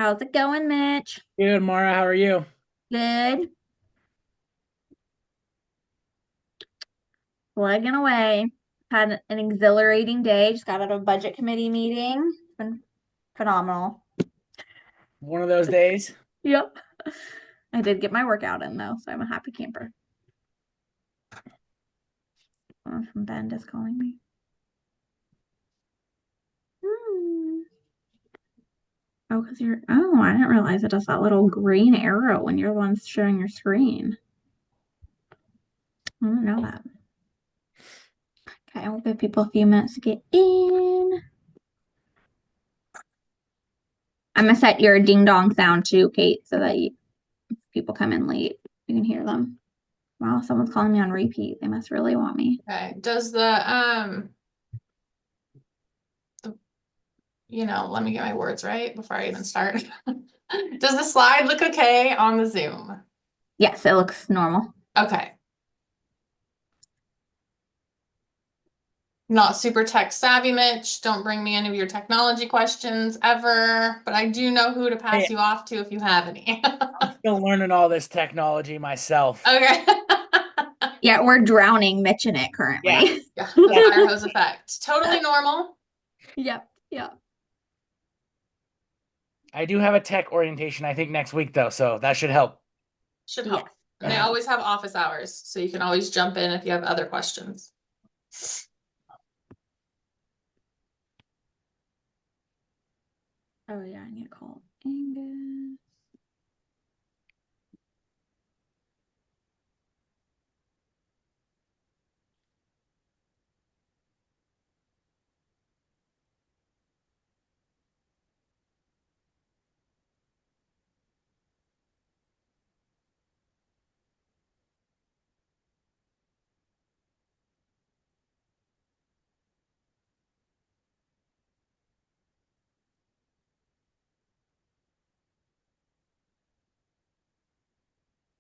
How's it going, Mitch? Good, Mara. How are you? Good. Plugging away. Had an exhilarating day. Just got out of a budget committee meeting. It's been phenomenal. One of those days. Yep. I did get my workout in though, so I'm a happy camper. From Ben is calling me. Hmm. Oh, because you're. Oh, I didn't realize it does that little green arrow when you're the one sharing your screen. I didn't know that. Okay, we'll give people a few minutes to get in. I'm gonna set your ding dong sound too, Kate, so that people come in late, you can hear them. Wow, someone's calling me on repeat. They must really want me. Okay. Does let me get my words right before I even start. Does the slide look okay on the Zoom? Yes, it looks normal. Okay. Not super tech savvy, Mitch. Don't bring me any of your technology questions ever, but I do know who to pass Hey, you off to if you have any. I'm still learning all this technology myself. Okay. Yeah, we're drowning Mitch in it Yeah. currently. Yeah, the fire hose effect. Totally normal. Yep, yep. I do have a tech orientation, I think, next week, though, so that should help. Should Yes. help. And they always have office hours, so you can always jump in if you have other questions. Oh yeah, I need to call Angus.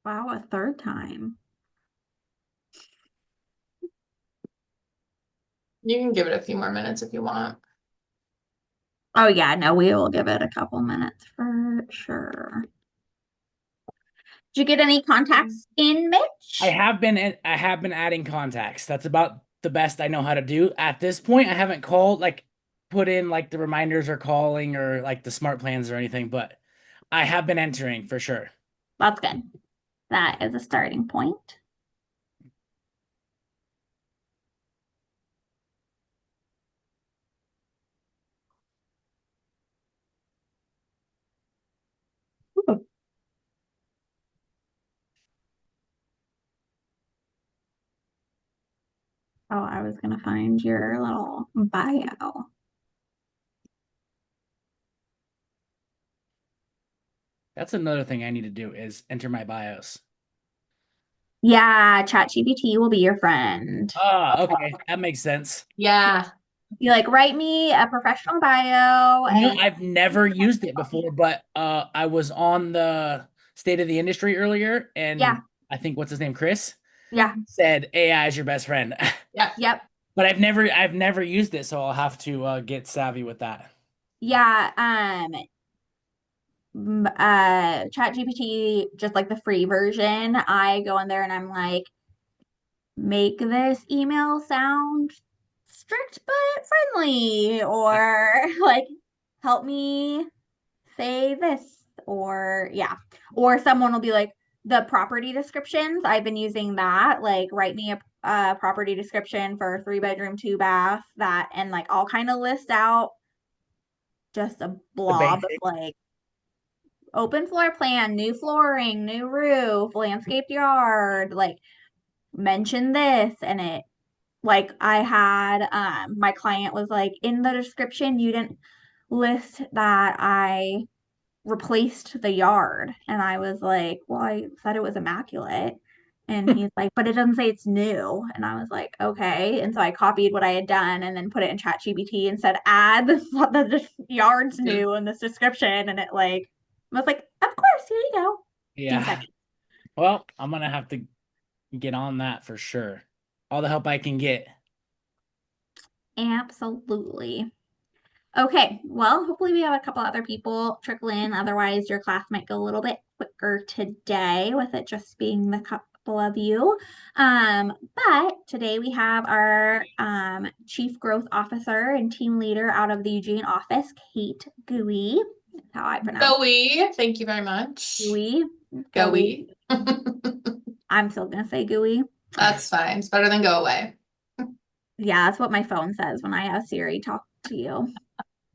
Wow, a third time. You can give it a few more minutes if you want. Oh yeah, no, we will give it a couple minutes for sure. Did you get any contacts in, Mitch? I have been adding contacts. That's about the best I know how to do. At this point, I haven't called, like, put in like the reminders or calling or like the smart plans or anything, but I have been entering for sure. That's good. That is a starting point. Ooh. Oh, I was gonna find your little bio. That's another thing I need to do is enter my bios. Yeah, ChatGPT will be your friend. Ah, okay. That makes sense. Yeah. Be like, write me a professional bio and I've never used it before, but I was on the State of the Industry earlier, and yeah, I think what's his name, Chris, yeah, said AI is your best friend. Yeah. yep, But I've never used it, so I'll have to get savvy with that. yeah. ChatGPT, just like the free version, I go in there and I'm like, make this email sound strict but friendly, Yeah. or like, help me say this, or yeah, or someone will be like, the property descriptions. I've been using that, like, write me a property description for a 3 bedroom, 2 bath, that, and like I'll kind of list out just a The blob of basics. like open floor plan, new flooring, new roof, landscaped yard, like mention this, and it, like, I had my client was like, in the description you didn't list that I replaced the yard, and I was like, well, I said it was immaculate, and he's like, but it doesn't say it's new, and I was like, okay, and so I copied what I had done and then put it in ChatGPT and said, add the yard's new in this description, and it like was like, of course, here you go. Few Yeah. seconds. Well, I'm gonna have to get on that for sure. All the help I can get. Absolutely. Okay, well, hopefully we have a couple other people trickle in. Otherwise, your class might go a little bit quicker today with it just being the couple of you. But today we have our Chief Growth Officer and Team Leader out of the Eugene office, Kate Gooey. That's how I pronounce Gooey, thank you very much. Gooey. Gooey. I'm still gonna say Gooey. That's fine. It's better than go away. Yeah, that's what my phone says when I have Siri talk to you.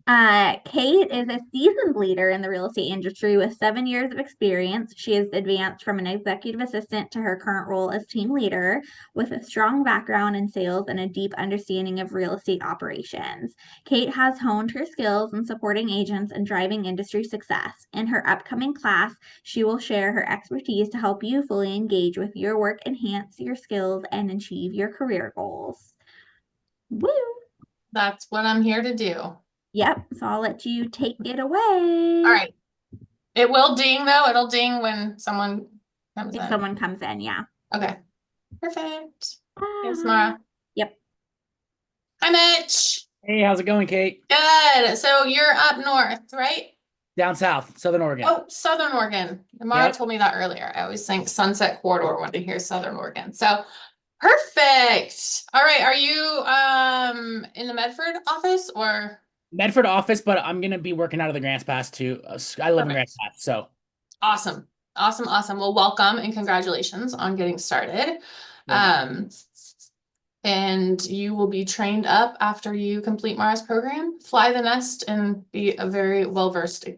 Kate is a seasoned leader in the real estate industry with 7 years of experience. She has advanced from an executive assistant to her current role as team leader with a strong background in sales and a deep understanding of real estate operations. Kate has honed her skills in supporting agents and driving industry success. In her upcoming class, she will share her expertise to help you fully engage with your work, enhance your skills, and achieve your career goals. Woo! That's what I'm here to do. Yep, so I'll let you take it away. All right. It will ding though. It'll ding when someone comes If in. someone comes in, yeah. Okay. Perfect. Yes, Bye. Mara. Yep. Hi, Mitch. Hey, how's it going, Kate? Good. So you're up north, right? Down south, Southern Oregon. Oh, Southern Oregon. Mara Yep. told me that earlier. I always think Sunset Corridor when I hear Southern Oregon. So perfect. All right. Are you in the Medford office or? Medford office, but I'm gonna be working out of the Grants Pass too. I live in Grants Pass, so Awesome. Awesome. Awesome. Well, welcome and congratulations on getting started. Thank And you will be trained up after you complete Mara's program, fly the nest, and be a very well-versed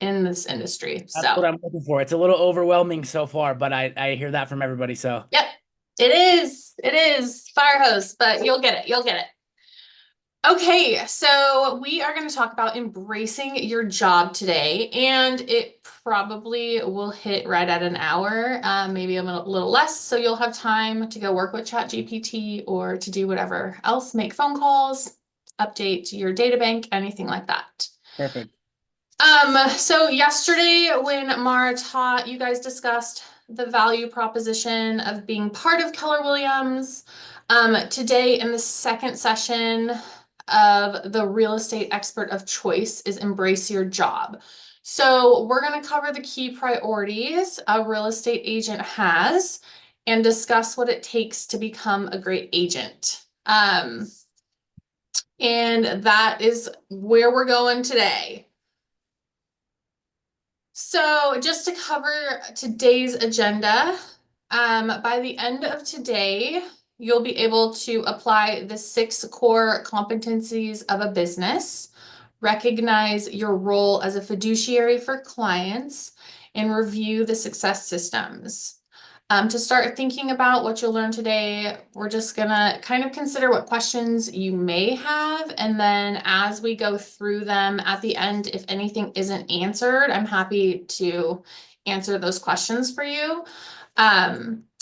in this industry. that's what So, I'm looking for. It's a little overwhelming so far, but I hear that from everybody. So yep, it is. It is fire hose, but you'll get it. You'll get it. Okay, so we are going to talk about embracing your job today, and it probably will hit right at an hour, maybe a little less, so you'll have time to go work with ChatGPT or to do whatever else, make phone calls, update your data bank, anything like that. perfect. So yesterday when Mara taught, you guys discussed the value proposition of being part of Keller Williams. Today in the second session of the real estate expert of choice is embrace your job. So we're going to cover the key priorities a real estate agent has and discuss what it takes to become a great agent. And that is where we're going today. So just to cover today's agenda, by the end of today, you'll be able to apply the 6 core competencies of a business, recognize your role as a fiduciary for clients, and review the success systems. To start thinking about what you'll learn today, we're just gonna kind of consider what questions you may have, and then as we go through them at the end, if anything isn't answered, I'm happy to answer those questions for you.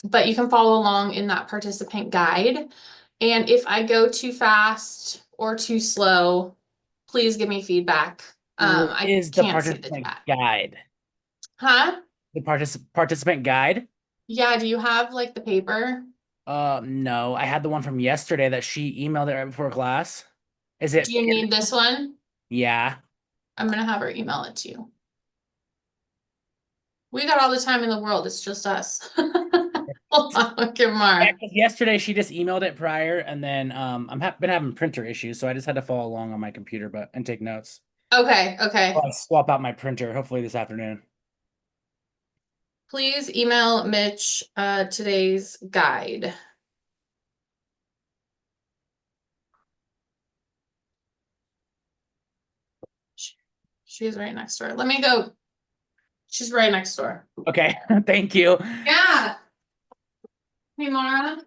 But you can follow along in that participant guide. And if I go too fast or too slow, please give me feedback. I Is the can't see the participant chat. guide? Huh? The participant guide? Yeah, do you have like the paper? No, I had the one from yesterday that she emailed it right before class. Is it? Do you need this one? Yeah. I'm gonna have her email it to you. We got all the time in the world. It's just us. Hold on, look at Mark. Yeah, 'cause yesterday she just emailed it prior, and then been having printer issues, so I just had to follow along on my computer, and take notes. Okay, okay. I'll swap out my printer hopefully this afternoon. Please email Mitch today's guide. She's right next door. Let me go. She's right next door. Okay, thank you. Yeah. Hey, Mara.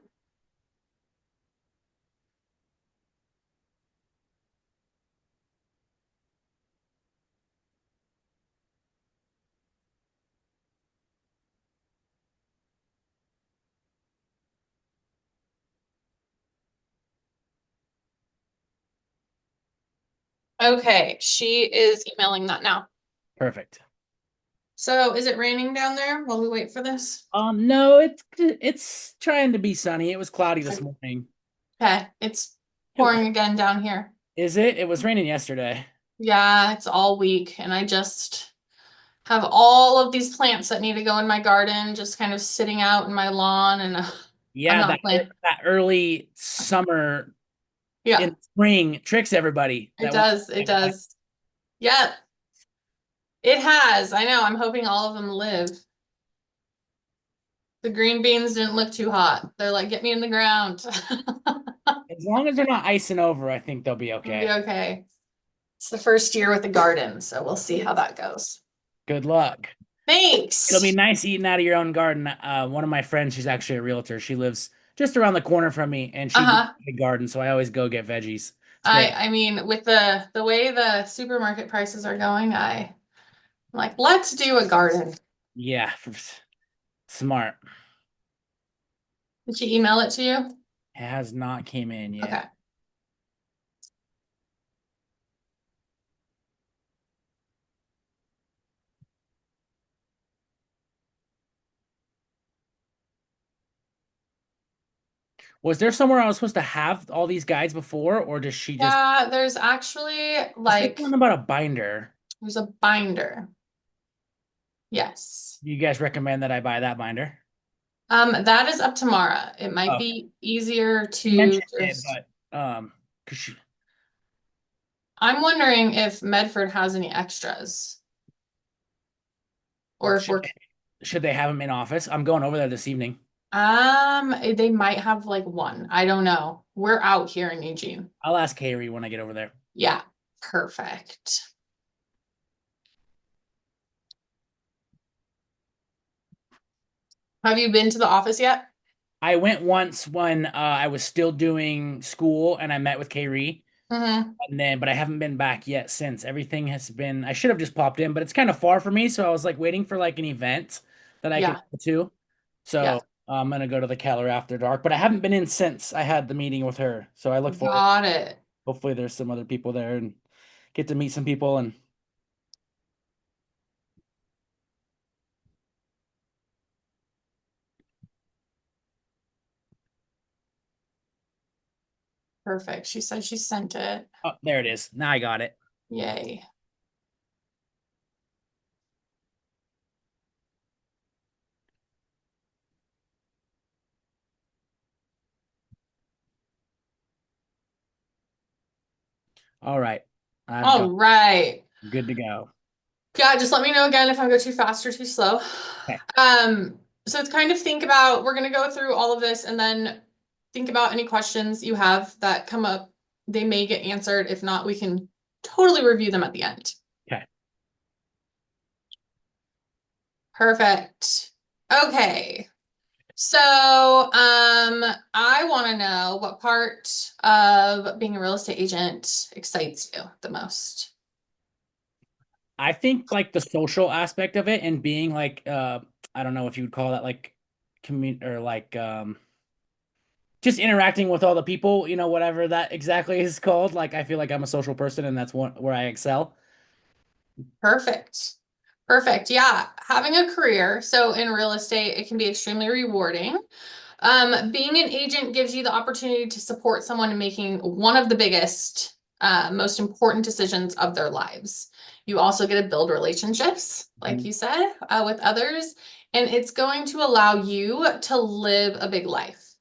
Okay, she is emailing that now. Perfect. So is it raining down there while we wait for this? No, it's trying to be sunny. It was cloudy this morning. Okay, it's pouring again down here. Is it? It was raining yesterday. Yeah, it's all week, and I just have all of these plants that need to go in my garden, just kind of sitting out in my lawn, and I'm Yeah, not playing. that early summer Yeah, in spring tricks everybody it that wants does. It to plant. does. Yeah, it has. I know. I'm hoping all of them live. The green beans didn't look too hot. They're like, get me in the ground. As long as they're not icing over, I think they'll be It'll be okay. okay. It's the first year with the garden, so we'll see how that goes. Good luck. It'll be Thanks. nice eating out of your own garden. One of my friends, she's actually a realtor. She lives just around the corner from me, and she grew Uh-huh. a garden, so I always go get veggies. It's great. I mean, with the way the supermarket prices are going, I'm like, let's do a garden. Yeah, smart. Did she email it to you? It has not came in yet. Okay. Was there somewhere I was supposed to have all these guides before, or does she just? Yeah, there's actually I said like something about a binder. there's a binder. Yes. Do you guys recommend that I buy that binder? That is up to Mara. It might Oh, be easier she to mentioned it, just. but cause she, I'm wondering if Medford has any extras, or if should we're should they have them in office? I'm going over there this evening. they might have like one. I don't know. We're out here in Eugene. I'll ask Kaylee when I get over there. Yeah, perfect. Have you been to the office yet? I went once when I was still doing school and I met with Kaylee, Mm-hmm. and then but I haven't been back yet since. Everything has been I should have just popped in, but it's kind of far for me, so I was like waiting for like an event that I can Yeah, go to. yeah. So I'm gonna go to the Keller after dark, but I haven't been in since I had the meeting with her. So I look forward. Got it. Hopefully there's some other people there and get to meet some people and Perfect. She said she sent it. oh, there it is. Now I got it. Yay. All right. I've All got right. good to go. Yeah, just let me know again if I go too fast or too slow. Okay. So it's kind of think about, we're gonna go through all of this and then think about any questions you have that come up. They may get answered. If not, we can totally review them at the end. Okay. Perfect. Okay. So, I want to know what part of being a real estate agent excites you the most. I think like the social aspect of it and being like I don't know if you would call that like commun or like just interacting with all the people, whatever that exactly is called. Like I feel like I'm a social person and that's one where I excel. Perfect. Perfect. Yeah. Having a career. So in real estate, it can be extremely rewarding. Being an agent gives you the opportunity to support someone in making one of the biggest, most important decisions of their lives. You also get to build relationships, like you said, with others, and it's going to allow you to live a big life.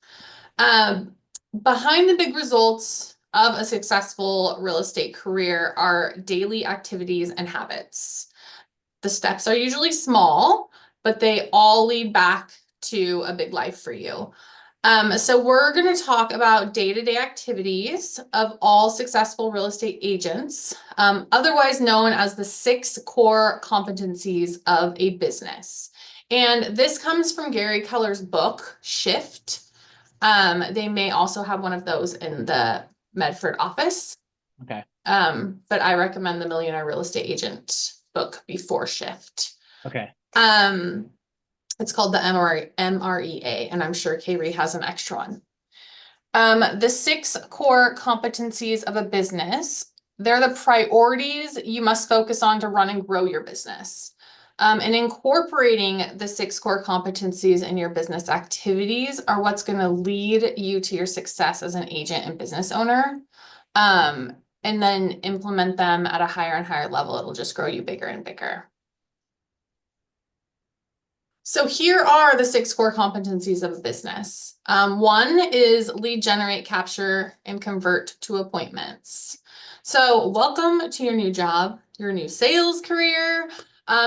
Behind the big results of a successful real estate career are daily activities and habits. The steps are usually small, but they all lead back to a big life for you. So we're going to talk about day-to-day activities of all successful real estate agents, otherwise known as the 6 core competencies of a business. And this comes from Gary Keller's book, Shift. They may also have one of those in the Medford office. Okay. But I recommend the Millionaire Real Estate Agent book before Shift. Okay. It's called the MREA, and I'm sure Kaylee has an extra one. The 6 core competencies of a business, they're the priorities you must focus on to run and grow your business. And incorporating the 6 core competencies in your business activities are what's going to lead you to your success as an agent and business owner. and then implement them at a higher and higher level. It'll just grow you bigger and bigger. So here are the 6 core competencies of a business. One is lead generate, capture, and convert to appointments. So welcome to your new job, your new sales career.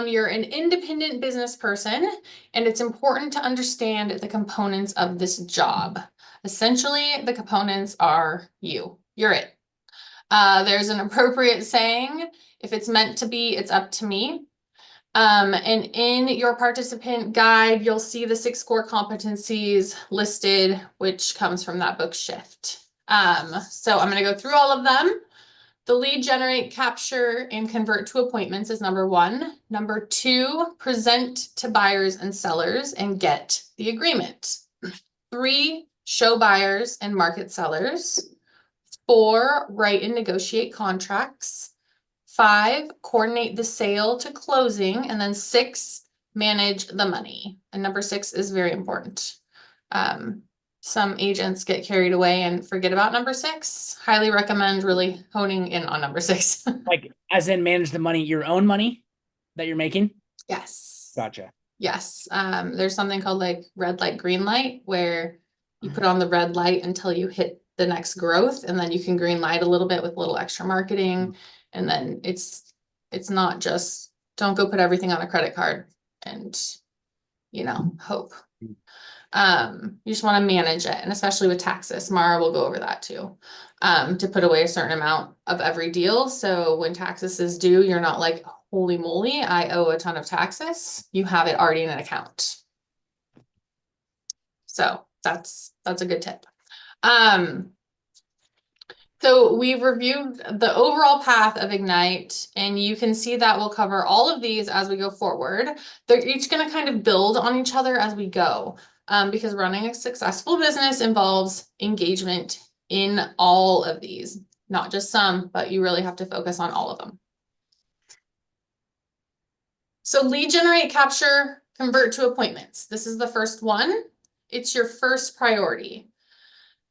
You're an independent business person, and it's important to understand the components of this job. Essentially, the components are you. You're it. There's an appropriate saying, if it's meant to be, it's up to me. And in your participant guide, you'll see the 6 core competencies listed, which comes from that book Shift. So I'm going to go through all of them. The lead generate, capture, and convert to appointments is number 1. Number 2, present to buyers and sellers and get the agreement. 3, show buyers and market sellers. 4, write and negotiate contracts. 5, coordinate the sale to closing. And then 6, manage the money. And number 6 is very important. Some agents get carried away and forget about number 6. Highly recommend really honing in on number 6. Like, as in manage the money, your own money that you're making? Yes. Gotcha. Yes. There's something called like red light, green light, where you put on the red light until you hit the next growth, and then you can green light a little bit with a little extra marketing. And then it's not just, don't go put everything on a credit card and, hope. You just want to manage it. And especially with taxes, Mara will go over that too, to put away a certain amount of every deal. So when taxes is due, you're not like, holy moly, I owe a ton of taxes. You have it already in an account. So that's a good tip. So we've reviewed the overall path of Ignite, and you can see that we'll cover all of these as we go forward. They're each going to kind of build on each other as we go, because running a successful business involves engagement in all of these, not just some, but you really have to focus on all of them. So lead generate, capture, convert to appointments. This is the first one. It's your first priority.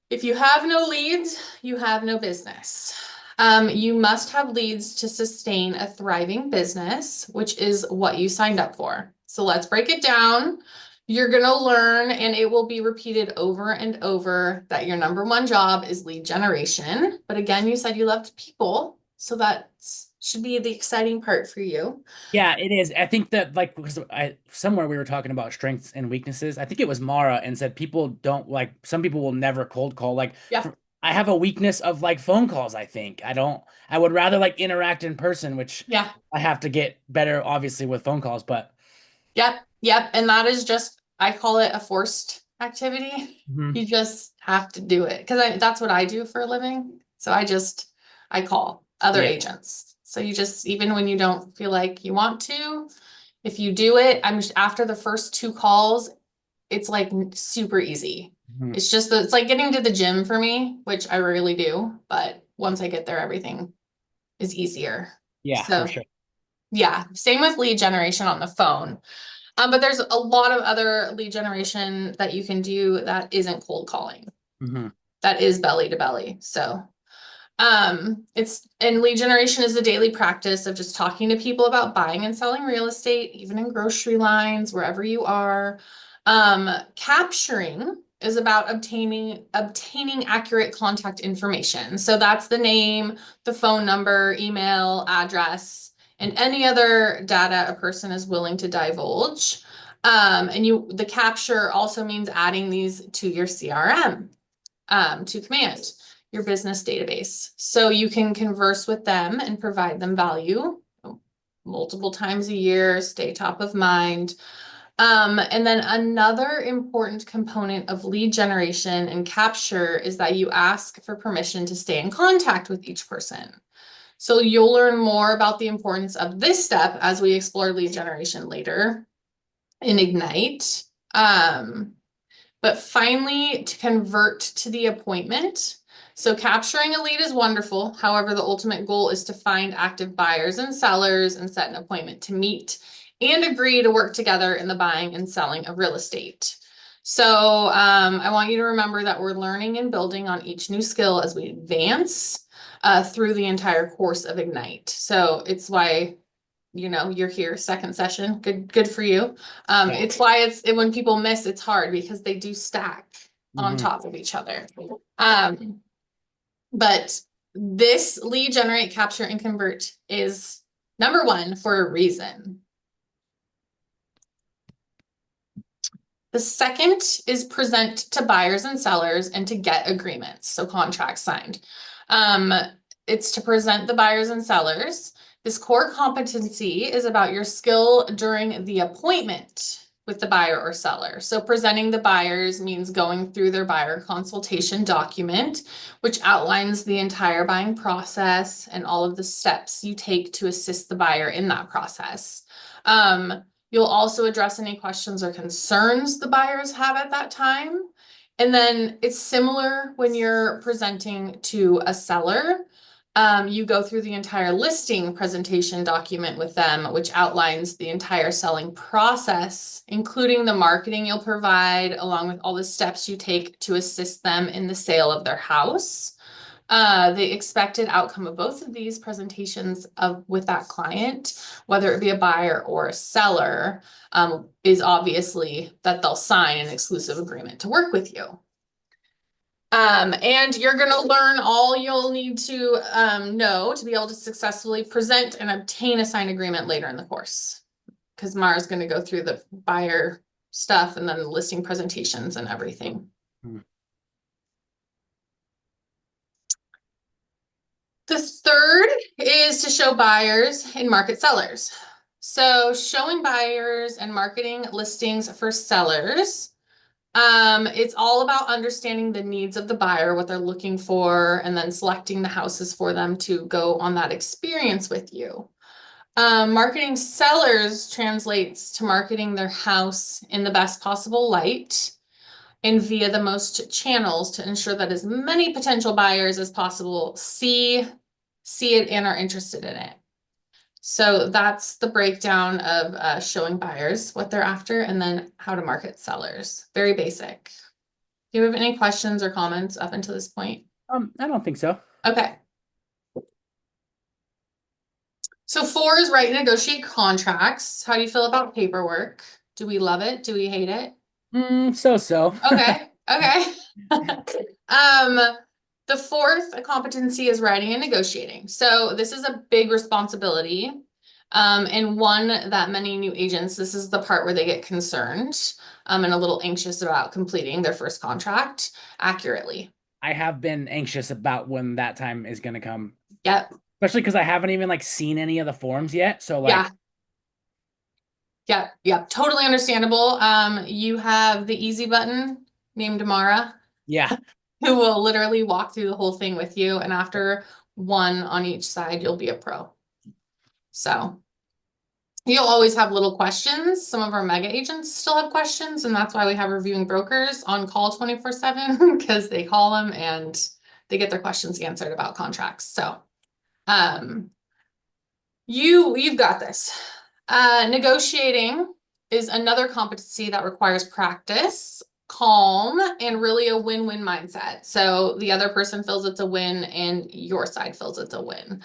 If you have no leads, you have no business. You must have leads to sustain a thriving business, which is what you signed up for. So let's break it down. You're going to learn, and it will be repeated over and over, that your number 1 job is lead generation. But again, you said you loved people, so that should be the exciting part for you. Yeah, it is. I think that, like, because somewhere we were talking about strengths and weaknesses. I think it was Mara, and said people don't like, some people will never cold call. Like, Yeah. I have a weakness of like phone calls. I think I would rather like interact in person, which Yeah. I have to get better, obviously, with phone calls. But Yep. And that is just, I call it a forced activity. You just have to do it, because that's what I do for a living. So I call other agents. So you just, even when you don't feel like you want to, if you do it, after the first 2 calls, it's like super easy. It's just it's like getting to the gym for me, which I rarely do, but once I get there, everything is easier. Yeah, So, for sure. Yeah, same with lead generation on the phone. But there's a lot of other lead generation that you can do that isn't cold calling. That is belly to belly. So and lead generation is the daily practice of just talking to people about buying and selling real estate, even in grocery lines, wherever you are. Capturing is about obtaining accurate contact information. So that's the name, the phone number, email, address, and any other data a person is willing to divulge. The capture also means adding these to your CRM, to Command, your business database. So you can converse with them and provide them value multiple times a year, stay top of mind. And then another important component of lead generation and capture is that you ask for permission to stay in contact with each person. So you'll learn more about the importance of this step as we explore lead generation later in Ignite. But finally, to convert to the appointment. So capturing a lead is wonderful. However, the ultimate goal is to find active buyers and sellers and set an appointment to meet and agree to work together in the buying and selling of real estate. So I want you to remember that we're learning and building on each new skill as we advance. through the entire course of Ignite. So it's why, you know, you're here, second session. Good for you. It's why when people miss, it's hard because they do stack on top of each other. But this lead generate, capture, and convert is number one for a reason. The second is present to buyers and sellers and to get agreements, so contracts signed. It's to present the buyers and sellers. This core competency is about your skill during the appointment with the buyer or seller. So presenting the buyers means going through their buyer consultation document, which outlines the entire buying process and all of the steps you take to assist the buyer in that process. You'll also address any questions or concerns the buyers have at that time. And then it's similar when you're presenting to a seller. You go through the entire listing presentation document with them, which outlines the entire selling process, including the marketing you'll provide, along with all the steps you take to assist them in the sale of their house. The expected outcome of both of these presentations with that client, whether it be a buyer or a seller, is obviously that they'll sign an exclusive agreement to work with you. And you're going to learn all you'll need to know to be able to successfully present and obtain a signed agreement later in the course. Because Mara's going to go through the buyer stuff and then the listing presentations and everything. The third is to show buyers and market sellers. So showing buyers and marketing listings for sellers. It's all about understanding the needs of the buyer, what they're looking for, and then selecting the houses for them to go on that experience with you. Marketing sellers translates to marketing their house in the best possible light and via the most channels to ensure that as many potential buyers as possible see it and are interested in it. So that's the breakdown of showing buyers what they're after and then how to market sellers. Very basic. Do you have any questions or comments up until this point? I don't think so. Okay. So 4 is write and negotiate contracts. How do you feel about paperwork? Do we love it? Do we hate it? So. Okay. Okay. The fourth competency is writing and negotiating. So this is a big responsibility. And one that many new agents, this is the part where they get concerned, and a little anxious about completing their first contract accurately. I have been anxious about when that time is going to come. Yep. Especially because I haven't even seen any of the forms yet. So Yep. Totally understandable. You have the easy button named Mara. Yeah. Who will literally walk through the whole thing with you. And after one on each side, you'll be a pro. So you'll always have little questions. Some of our mega agents still have questions. And that's why we have reviewing brokers on call 24/7 because they call them and they get their questions answered about contracts. So you've got this. Negotiating is another competency that requires practice, calm, and really a win-win mindset. So the other person feels it's a win and your side feels it's a win.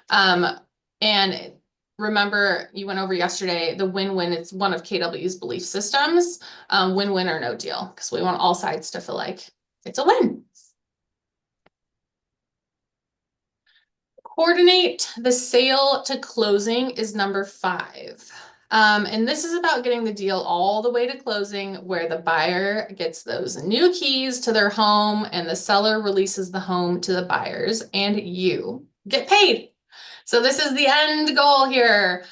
And remember, you went over yesterday, the win-win, it's one of KW's belief systems, win-win or no deal, because we want all sides to feel like it's a win. Coordinate the sale to closing is number 5. And this is about getting the deal all the way to closing where the buyer gets those new keys to their home and the seller releases the home to the buyers and you get paid. So this is the end goal here.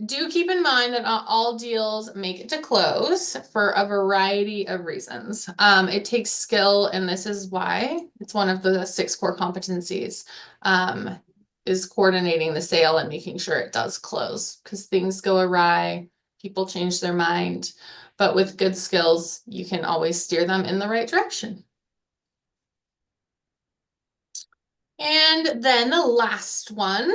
Do keep in mind that not all deals make it to close for a variety of reasons. It takes skill, and this is why it's one of the 6 core competencies, is coordinating the sale and making sure it does close, because things go awry, people change their mind, but with good skills, you can always steer them in the right direction. And then the last one,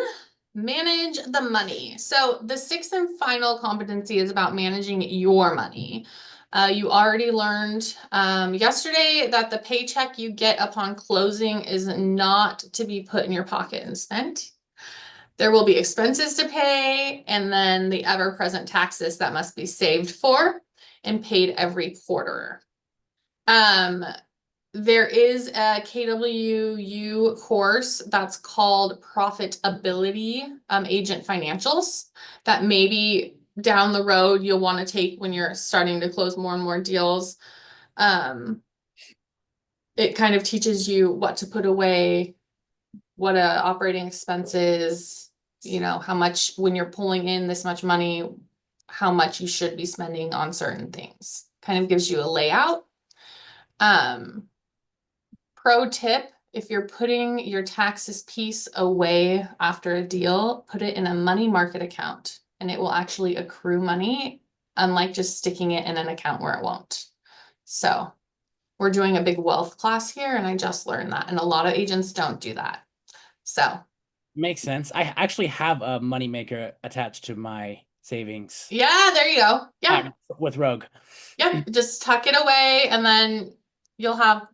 manage the money. So the 6th and final competency is about managing your money. You already learned yesterday that the paycheck you get upon closing is not to be put in your pocket and spent. There will be expenses to pay, and then the ever-present taxes that must be saved for and paid every quarter. There is a KWU course that's called Profitability Agent Financials that maybe down the road you'll want to take when you're starting to close more and more deals. It kind of teaches you what to put away, what a operating expense is, you know, how much when you're pulling in this much money, how much you should be spending on certain things. Kind of gives you a layout. Pro tip, if you're putting your taxes piece away after a deal, put it in a money market account and it will actually accrue money, unlike just sticking it in an account where it won't. So we're doing a big wealth class here and I just learned that, and a lot of agents don't do that. So Makes sense. I actually have a moneymaker attached to my savings yeah, there you go. Yeah. with Rogue. Yep. Just tuck it away and then you'll have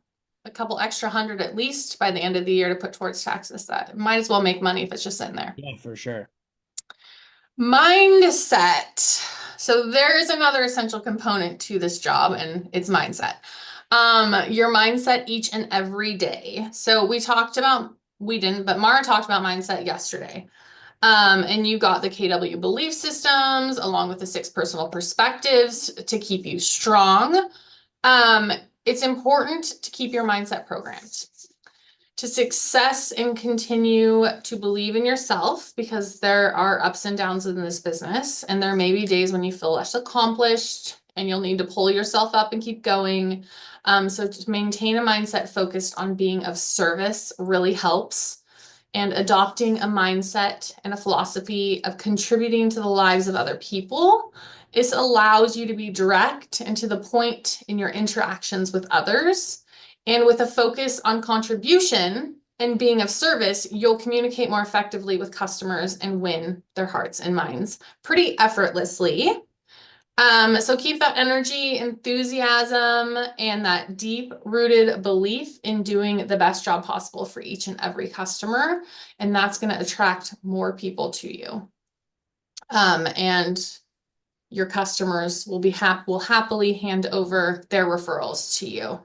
a couple extra hundred at least by the end of the year to put towards taxes. That might as well make money if it's just sitting there. Yeah, for sure. Mindset. So there is another essential component to this job, and it's mindset. Your mindset each and every day. So we didn't, but Mara talked about mindset yesterday. And you got the KW belief systems along with the 6 personal perspectives to keep you strong. It's important to keep your mindset programmed to success and continue to believe in yourself, because there are ups and downs in this business, and there may be days when you feel less accomplished and you'll need to pull yourself up and keep going. So to maintain a mindset focused on being of service really helps. And adopting a mindset and a philosophy of contributing to the lives of other people, this allows you to be direct and to the point in your interactions with others. And with a focus on contribution and being of service, you'll communicate more effectively with customers and win their hearts and minds pretty effortlessly. So keep that energy, enthusiasm, and that deep-rooted belief in doing the best job possible for each and every customer, and that's going to attract more people to you. And your customers will happily hand over their referrals to you.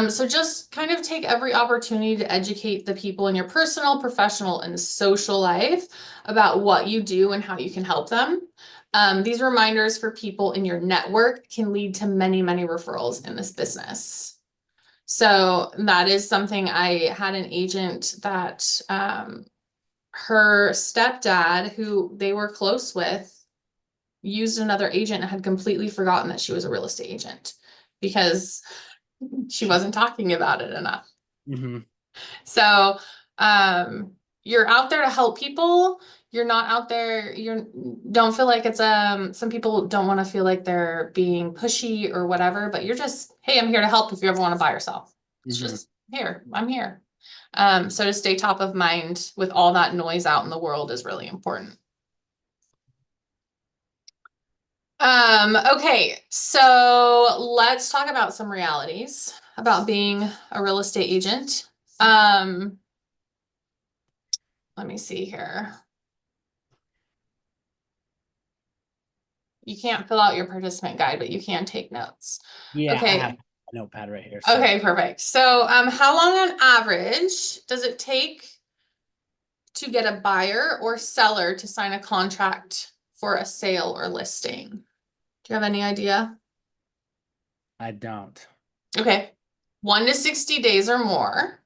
So just kind of take every opportunity to educate the people in your personal, professional, and social life about what you do and how you can help them. These reminders for people in your network can lead to many, many referrals in this business. So that is something. I had an agent that her stepdad, who they were close with, used another agent and had completely forgotten that she was a real estate agent because she wasn't talking about it enough. Mm-hmm. So you're out there to help people. You're not out there, don't feel like it's some people don't want to feel like they're being pushy or whatever, but you're just, hey, I'm here to help if you ever want to buy or sell. It's just here, I'm here. So to stay top of mind with all that noise out in the world is really important. Okay, so let's talk about some realities about being a real estate agent. Let me see here. You can't fill out your participant guide, but you can take notes. Yeah, okay. I have a notepad right here. So. Okay, perfect. So, how long on average does it take to get a buyer or seller to sign a contract for a sale or listing? Do you have any idea? I don't. Okay. 1 to 60 days or more,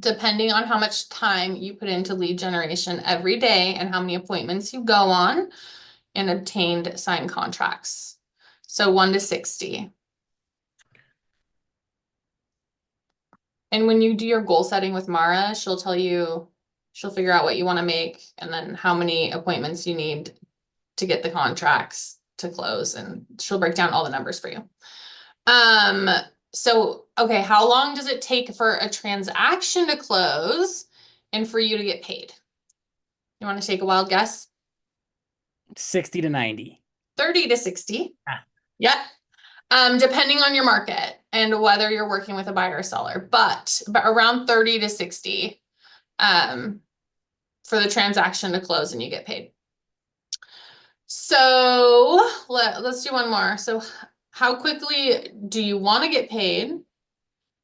depending on how much time you put into lead generation every day and how many appointments you go on and obtained signed contracts. So 1 to 60. And when you do your goal setting with Mara, she'll figure out what you want to make and then how many appointments you need to get the contracts to close, and she'll break down all the numbers for you. So, okay, how long does it take for a transaction to close and for you to get paid? You want to take a wild guess? 60 to 90. 30 to 60. Yep. Depending on your market and whether you're working with a buyer or seller, but around 30 to 60 for the transaction to close and you get paid. So let's do one more. So how quickly do you want to get paid?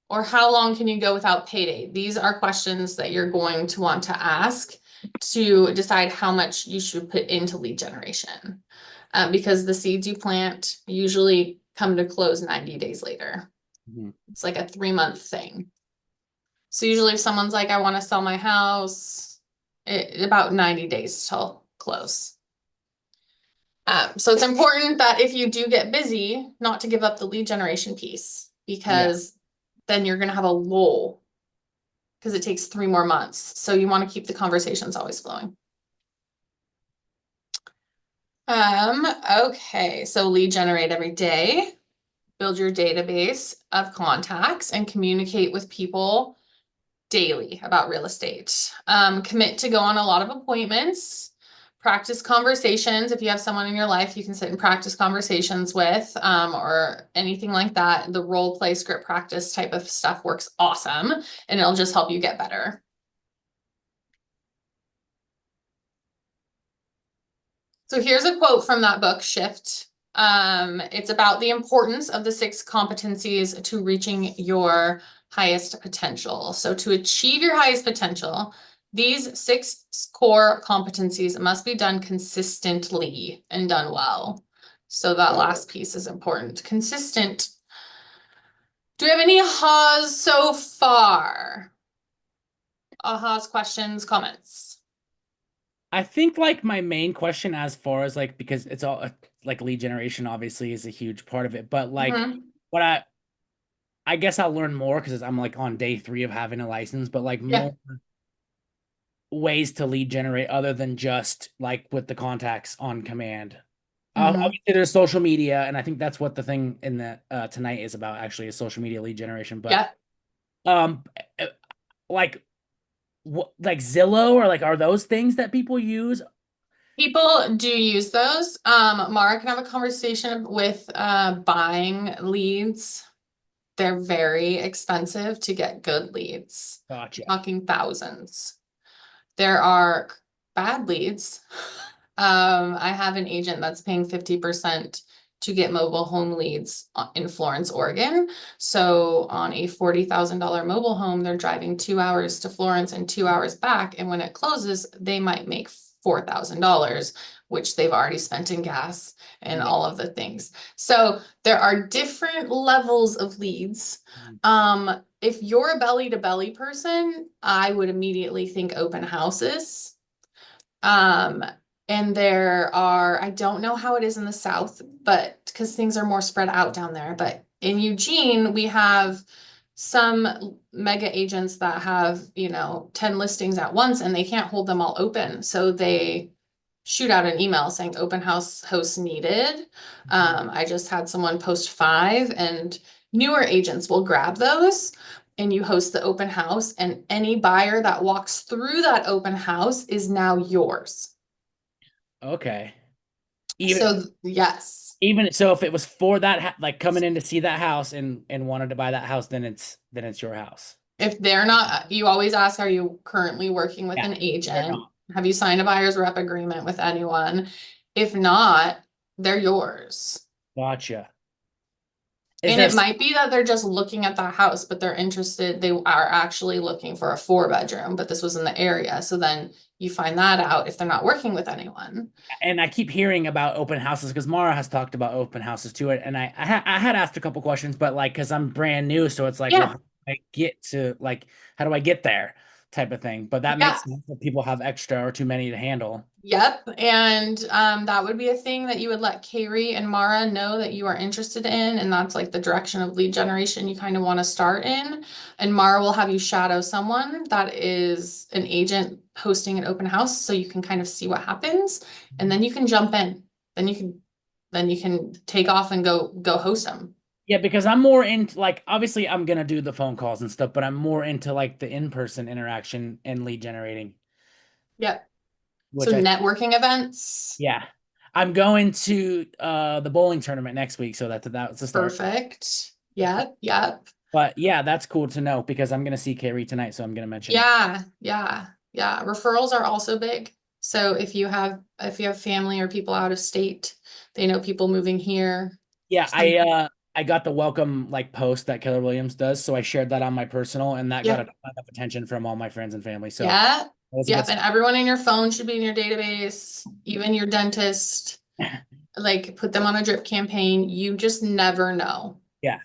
Or how long can you go without payday? These are questions that you're going to want to ask to decide how much you should put into lead generation. Because the seeds you plant usually come to close 90 days later. Mhm. It's like a 3-month thing. So usually if someone's like, I want to sell my house, about 90 days till close. So it's important that if you do get busy, not to give up the lead generation piece, because then you're going to have a lull because it takes 3 more months. So you want to keep the conversations always flowing. Okay, so lead generate every day, build your database of contacts and communicate with people daily about real estate. Commit to go on a lot of appointments, practice conversations. If you have someone in your life you can sit and practice conversations with, or anything like that, the role play script practice type of stuff works awesome and it'll just help you get better. So here's a quote from that book, Shift. It's about the importance of the 6 competencies to reaching your highest potential. So to achieve your highest potential, these 6 core competencies must be done consistently and done well. So that last piece is important. Consistent. Do we have any ahas so far? Ahas, questions, comments? I think like my main question as far as like, because it's all like lead generation obviously is a huge part of it, but like what I guess I'll learn more because I'm like on day 3 of having a license, but like Yeah. more ways to lead generate other than just like with the contacts on command. Obviously there's social media, and I think that's what the thing in the tonight is about actually, is social media lead generation. But Yeah. uh, like what, like Zillow, or like, are those things that people use? People do use those. Mara can have a conversation with buying leads. They're very expensive to get good leads. Gotcha. Talking thousands. There are bad leads. I have an agent that's paying 50% to get mobile home leads in Florence, Oregon. So on a $40,000 mobile home, they're driving 2 hours to Florence and 2 hours back. And when it closes, they might make $4,000, which they've already spent in gas and all of the things. So there are different levels of leads. If you're a belly to belly person, I would immediately think open houses. And there are, I don't know how it is in the South, but because things are more spread out down there, but in Eugene, we have some mega agents that have, 10 listings at once and they can't hold them all open. So they shoot out an email saying open house hosts needed. I just had someone post 5, and newer agents will grab those and you host the open house, and any buyer that walks through that open house is now yours. Okay. So yes, Even so, if it was for that like coming in to see that house and wanted to buy that house, then it's your house. if they're not, you always ask, are you currently working with an They're agent? not. Have you signed a buyer's rep agreement with anyone? If not, they're yours. Gotcha. And it might be that they're just looking at the house, but they're interested, they are actually looking for a 4-bedroom, but this was in the area. So then you find that out if they're not working with anyone. And I keep hearing about open houses because Mara has talked about open houses too. And I had asked a couple questions, but like, because I'm brand new, so it's like, Yeah. well, how do I get to, like, how do I get there, type of thing. But that Yeah. makes sense that people have extra or too many to handle. Yep. And that would be a thing that you would let Carrie and Mara know that you are interested in. And that's like the direction of lead generation you kind of want to start in. And Mara will have you shadow someone that is an agent hosting an open house so you can kind of see what happens. And then you can jump in. Then you can take off and go host them. Yeah, because I'm more into, like, obviously I'm gonna do the phone calls and stuff, but I'm more into like the in-person interaction and lead generating. Yep. Which So networking events. yeah. I'm going to the bowling tournament next week, so that's the start. Perfect. Yep, yep. But yeah, that's cool to know because I'm gonna see Carrie tonight, so I'm gonna mention it. Yeah, yeah, yeah. Referrals are also big. So if you have family or people out of state, they know people moving here. Yeah, Some- I got the welcome like post that Keller Williams does, so I shared that on my personal, and that got a Yep, ton of attention from all my friends and family. So yeah, that was a good yep. And everyone in your phone should be in your database, even your dentist. Like put them on a drip campaign. You just never know. yeah.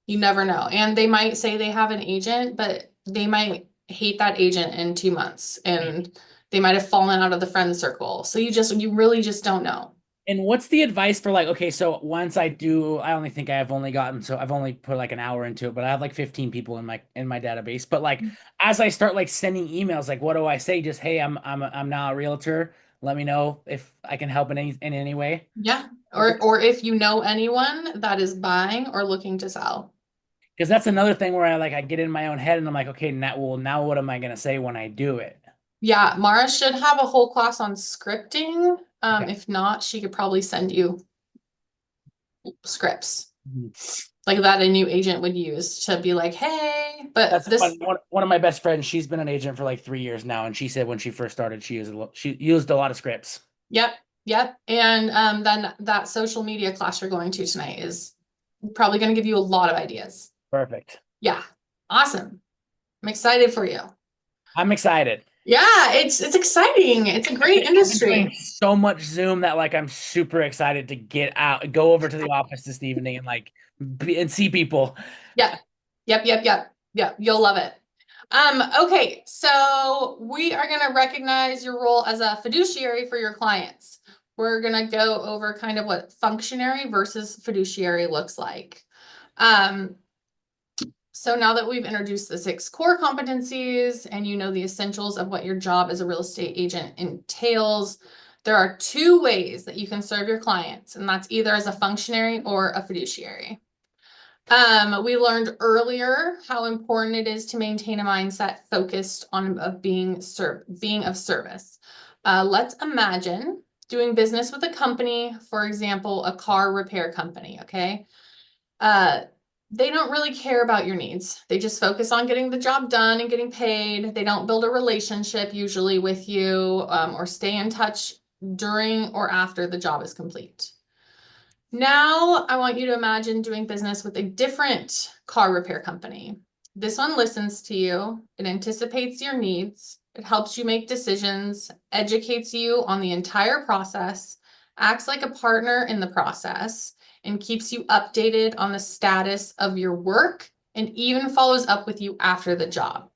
You never know. And they might say they have an agent, but they might hate that agent in 2 months and they might have fallen out of the friend circle. So you really just don't know. And what's the advice for like, okay, so once I do, I only think I've only gotten, so I've only put like an hour into it, but I have like 15 people in my database. But like as I start like sending emails, like what do I say? Just, hey, I'm now a realtor. Let me know if I can help in any way. Yeah. Okay. Or if you know anyone that is buying or looking to sell. Because that's another thing where I get in my own head and I'm like, okay, now what am I gonna say when I do it? Yeah, Mara should have a whole class on scripting. Okay. If not, she could probably send you scripts Mhm. like that a new agent would use to be like, hey, but That's this fun. One of my best friends, she's been an agent for like 3 years now, and she said when she first started, she used a lot of scripts. Yep, yep. And then that social media class you're going to tonight is probably going to give you a lot of ideas. Perfect. Yeah, awesome. I'm excited for you. I'm excited. Yeah, it's exciting. It's a great I've been doing industry. so much Zoom that like I'm super excited to go over to the office this evening and like and see people. Yep, yep, yep, yep, yep. You'll love it. Okay, so we are going to recognize your role as a fiduciary for your clients. We're going to go over kind of what functionary versus fiduciary looks like. Um, So now that we've introduced the 6 core competencies and you know the essentials of what your job as a real estate agent entails, there are 2 ways that you can serve your clients, and that's either as a functionary or a fiduciary. We learned earlier how important it is to maintain a mindset focused on being of service. Let's imagine doing business with a company, for example, a car repair company, okay? Uh, they don't really care about your needs. They just focus on getting the job done and getting paid. They don't build a relationship usually with you or stay in touch during or after the job is complete. Now, I want you to imagine doing business with a different car repair company. This one listens to you, it anticipates your needs, it helps you make decisions, educates you on the entire process, acts like a partner in the process, and keeps you updated on the status of your work and even follows up with you after the job.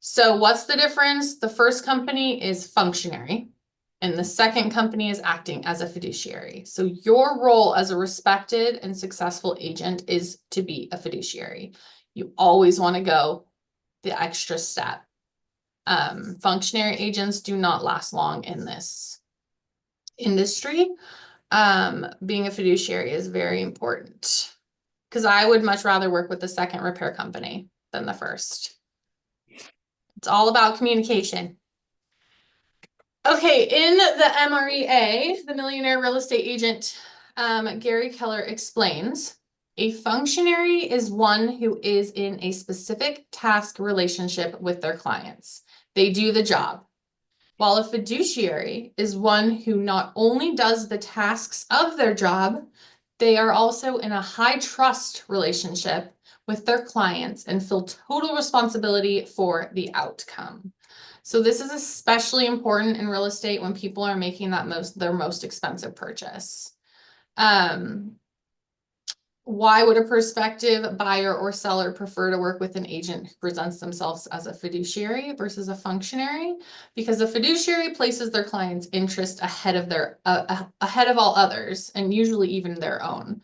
So, what's the difference? The first company is functionary, and the second company is acting as a fiduciary. So, your role as a respected and successful agent is to be a fiduciary. You always want to go the extra step. Functionary agents do not last long in this industry. Being a fiduciary is very important because I would much rather work with the second repair company than the first. It's all about communication. Okay, in the MREA, the Millionaire Real Estate Agent, Gary Keller explains, a functionary is one who is in a specific task relationship with their clients. They do the job. While a fiduciary is one who not only does the tasks of their job, they are also in a high trust relationship with their clients and feel total responsibility for the outcome. So this is especially important in real estate when people are making their most expensive purchase. Why would a prospective buyer or seller prefer to work with an agent who presents themselves as a fiduciary versus a functionary? Because a fiduciary places their client's interest ahead of all others, and usually even their own.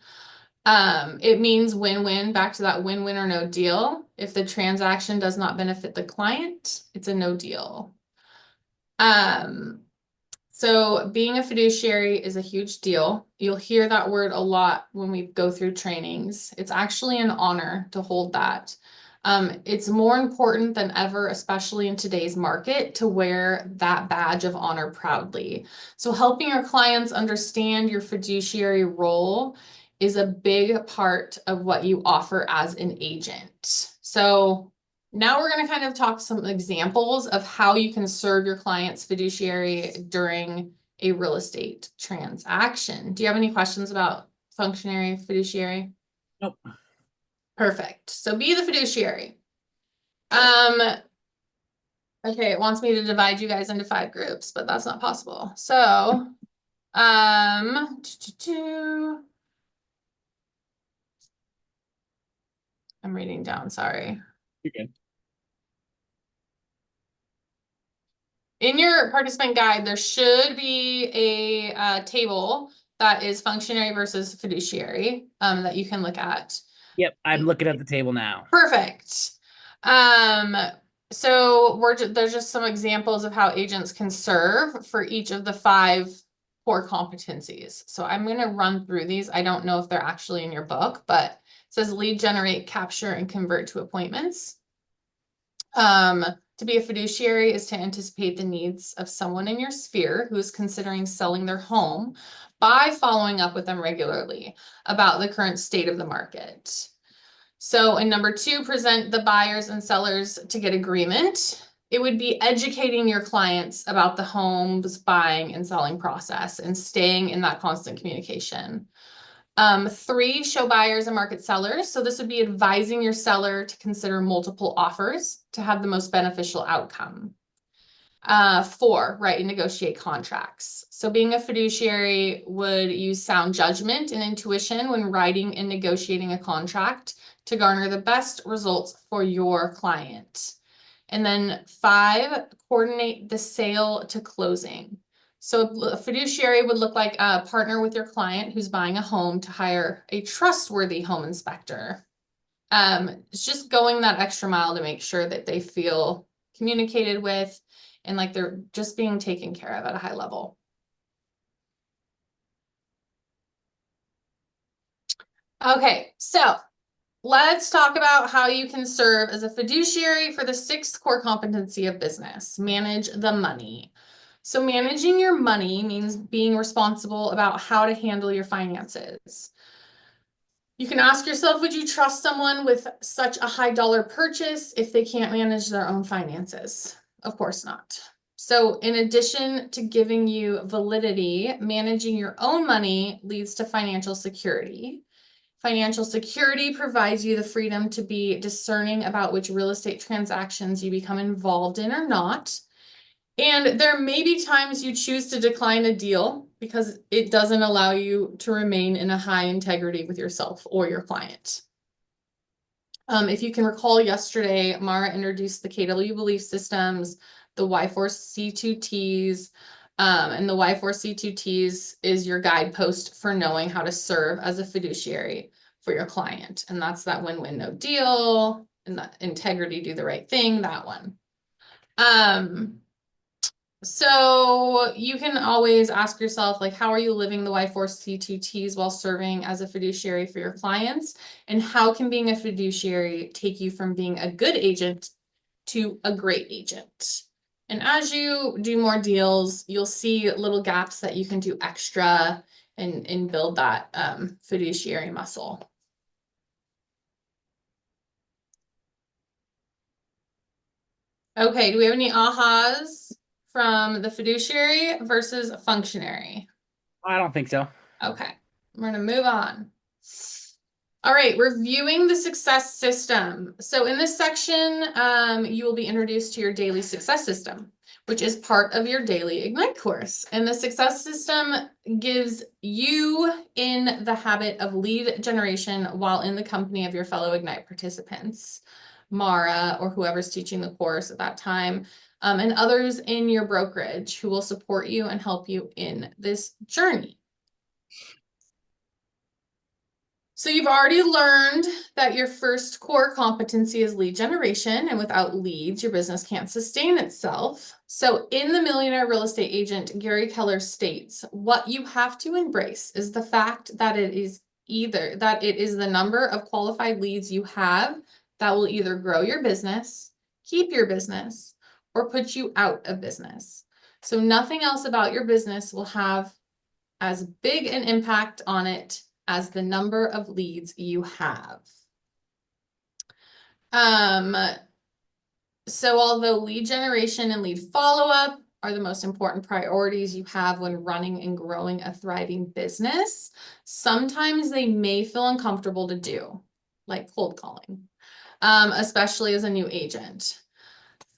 It means win-win, back to that win-win or no deal. If the transaction does not benefit the client, it's a no deal. So being a fiduciary is a huge deal. You'll hear that word a lot when we go through trainings. It's actually an honor to hold that. It's more important than ever, especially in today's market, to wear that badge of honor proudly. So helping your clients understand your fiduciary role is a big part of what you offer as an agent. So now we're going to kind of talk some examples of how you can serve your client's fiduciary during a real estate transaction. Do you have any questions about functionary fiduciary? Nope. Perfect. So be the fiduciary. Okay, it wants me to divide you guys into 5 groups, but that's not possible. So, I'm reading down, sorry. You're good. In your participant guide, there should be a table that is functionary versus fiduciary that you can look at. Yep, I'm looking at the table now. Perfect. So there's just some examples of how agents can serve for each of the 5 core competencies. So I'm going to run through these. I don't know if they're actually in your book, but it says lead generate, capture, and convert to appointments. To be a fiduciary is to anticipate the needs of someone in your sphere who is considering selling their home by following up with them regularly about the current state of the market. So in number 2, present the buyers and sellers to get agreement. It would be educating your clients about the home's buying and selling process and staying in that constant communication. 3, show buyers and market sellers. So this would be advising your seller to consider multiple offers to have the most beneficial outcome. 4, write and negotiate contracts. So being a fiduciary would use sound judgment and intuition when writing and negotiating a contract to garner the best results for your client. And then 5, coordinate the sale to closing. So a fiduciary would look like a partner with your client who's buying a home to hire a trustworthy home inspector. It's just going that extra mile to make sure that they feel communicated with and like they're just being taken care of at a high level. Okay, so let's talk about how you can serve as a fiduciary for the 6th core competency of business, manage the money. So managing your money means being responsible about how to handle your finances. You can ask yourself, would you trust someone with such a high dollar purchase if they can't manage their own finances? Of course not. So in addition to giving you validity, managing your own money leads to financial security. Financial security provides you the freedom to be discerning about which real estate transactions you become involved in or not. And there may be times you choose to decline a deal because it doesn't allow you to remain in a high integrity with yourself or your client. If you can recall yesterday, Mara introduced the KW belief systems, the Y4C2Ts, and the Y4C2Ts is your guidepost for knowing how to serve as a fiduciary for your client. And that's that win-win, no deal, and that integrity, do the right thing, that one. So you can always ask yourself, like, how are you living the Y4C2Ts while serving as a fiduciary for your clients? And how can being a fiduciary take you from being a good agent to a great agent? And as you do more deals, you'll see little gaps that you can do extra and build that fiduciary muscle. Okay, do we have any ahas from the fiduciary versus functionary? I don't think so. Okay, we're gonna move on. All right, reviewing the success system. So in this section, you will be introduced to your daily success system, which is part of your daily Ignite course. And the success system gives you in the habit of lead generation while in the company of your fellow Ignite participants, Mara or whoever's teaching the course at that time, and others in your brokerage who will support you and help you in this journey. So you've already learned that your first core competency is lead generation, and without leads, your business can't sustain itself. So in The Millionaire Real Estate Agent, Gary Keller states, what you have to embrace is the fact that it is the number of qualified leads you have that will either grow your business, keep your business, or put you out of business. So nothing else about your business will have as big an impact on it as the number of leads you have. So although lead generation and lead follow-up are the most important priorities you have when running and growing a thriving business, sometimes they may feel uncomfortable to do, like cold calling, especially as a new agent.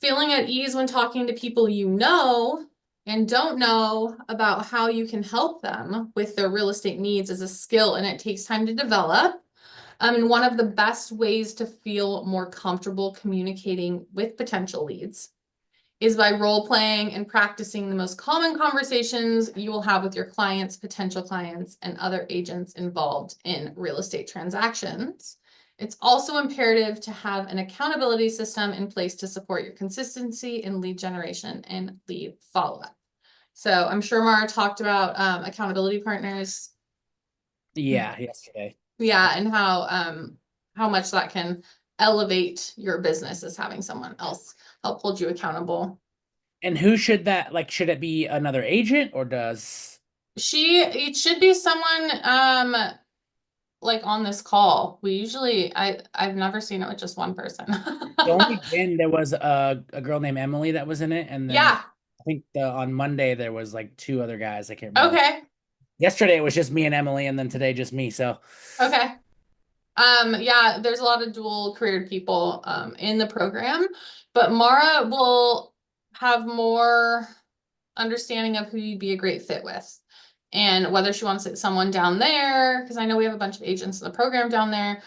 Feeling at ease when talking to people you know and don't know about how you can help them with their real estate needs is a skill, and it takes time to develop. And one of the best ways to feel more comfortable communicating with potential leads is by role playing and practicing the most common conversations you will have with your clients, potential clients, and other agents involved in real estate transactions. It's also imperative to have an accountability system in place to support your consistency in lead generation and lead follow-up. So I'm sure Mara talked about accountability partners. Yeah, yesterday. Yeah, and how much that can elevate your business is having someone else help hold you accountable. And who should that, like, should it be another agent or does? It should be someone like on this call. We usually I've never seen it with just one person. The only been there was a girl named Emily that was in it, and then Yeah, I think on Monday there was like 2 other guys. I can't remember. okay, Yesterday it was just me and Emily, and then today just me. So okay. Yeah, there's a lot of dual careered people in the program, but Mara will have more understanding of who you'd be a great fit with and whether she wants someone down there, because I know we have a bunch of agents in the program down there,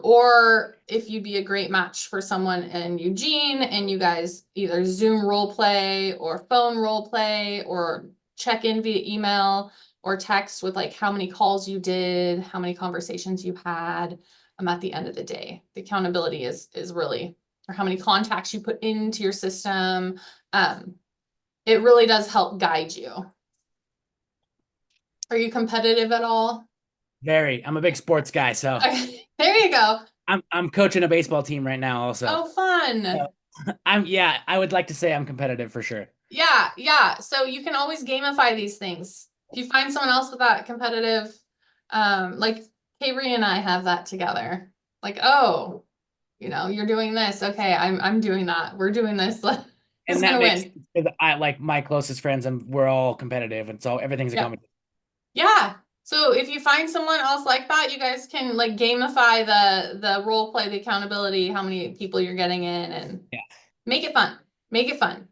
or if you'd be a great match for someone in Eugene and you guys either Zoom role play or phone role play or check in via email or text with like how many calls you did, how many conversations you had at the end of the day. The accountability is really, or how many contacts you put into your system. It really does help guide you. Are you competitive at all? very. I'm a big sports guy, so Okay, there you go. I'm coaching a baseball team right now also. Oh, fun. So, I would like to say I'm competitive for sure. Yeah. So you can always gamify these things. If you find someone else with that competitive, like Kaylee and I have that together. Like, oh, you're doing this. Okay, I'm doing that. We're doing this. Who's And that gonna makes win? I like my closest friends, and we're all competitive, and so everything's a Yeah. competition. Yeah. So if you find someone else like that, you guys can like gamify the role play, the accountability, how many people you're getting in, and Yeah, make it fun. Make it fun.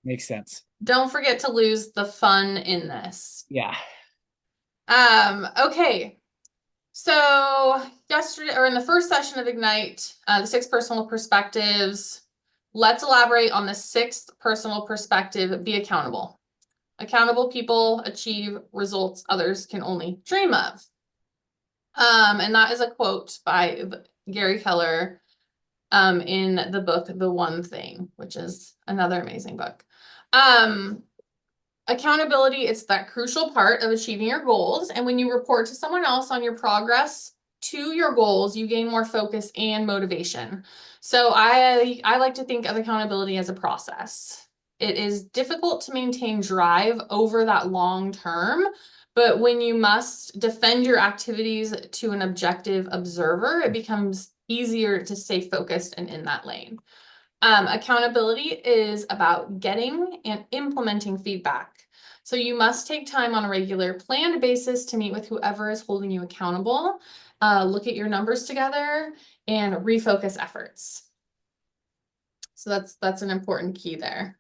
makes sense. Don't forget to lose the fun in this. Yeah. Okay. So yesterday, or in the first session of Ignite, the 6 personal perspectives, let's elaborate on the 6th personal perspective, be accountable. Accountable people achieve results others can only dream of. And that is a quote by Gary Keller in the book The One Thing, which is another amazing book. Accountability is that crucial part of achieving your goals. And when you report to someone else on your progress to your goals, you gain more focus and motivation. So I like to think of accountability as a process. It is difficult to maintain drive over that long term, but when you must defend your activities to an objective observer, it becomes easier to stay focused and in that lane. Accountability is about getting and implementing feedback. So you must take time on a regular planned basis to meet with whoever is holding you accountable, look at your numbers together, and refocus efforts. So that's an important key there.